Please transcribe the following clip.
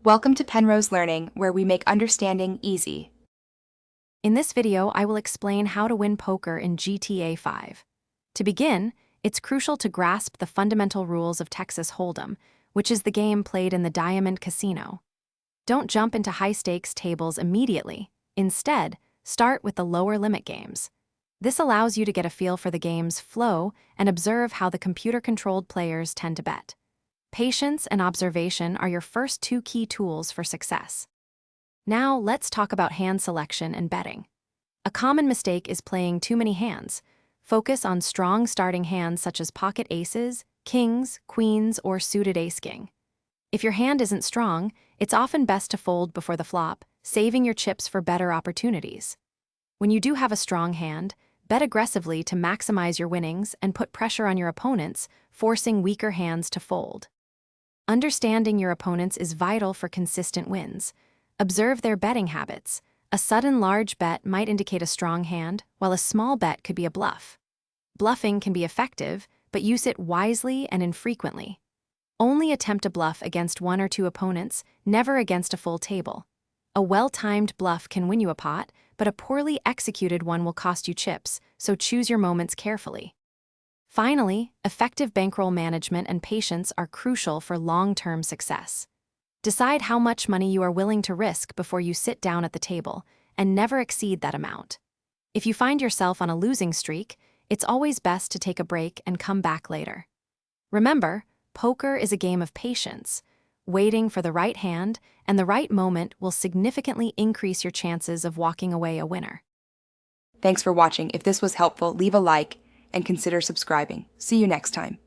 Welcome to Penrose Learning, where we make understanding easy. In this video, I will explain how to win poker in GTA 5. To begin, it's crucial to grasp the fundamental rules of Texas Hold'em, which is the game played in the Diamond Casino. Don't jump into high-stakes tables immediately. Instead, start with the lower limit games. This allows you to get a feel for the game's flow and observe how the computer-controlled players tend to bet. Patience and observation are your first two key tools for success. Now, let's talk about hand selection and betting. A common mistake is playing too many hands. Focus on strong starting hands such as pocket aces, kings, queens, or suited ace-king. If your hand isn't strong, it's often best to fold before the flop, saving your chips for better opportunities. When you do have a strong hand, bet aggressively to maximize your winnings and put pressure on your opponents, forcing weaker hands to fold. Understanding your opponents is vital for consistent wins. Observe their betting habits. A sudden large bet might indicate a strong hand, while a small bet could be a bluff. Bluffing can be effective, but use it wisely and infrequently. Only attempt a bluff against one or two opponents, never against a full table. A well-timed bluff can win you a pot, but a poorly executed one will cost you chips, so choose your moments carefully. Finally, effective bankroll management and patience are crucial for long-term success. Decide how much money you are willing to risk before you sit down at the table, and never exceed that amount. If you find yourself on a losing streak, it's always best to take a break and come back later. Remember, poker is a game of patience. Waiting for the right hand and the right moment will significantly increase your chances of walking away a winner. Thanks for watching. If this was helpful, leave a like and consider subscribing. See you next time.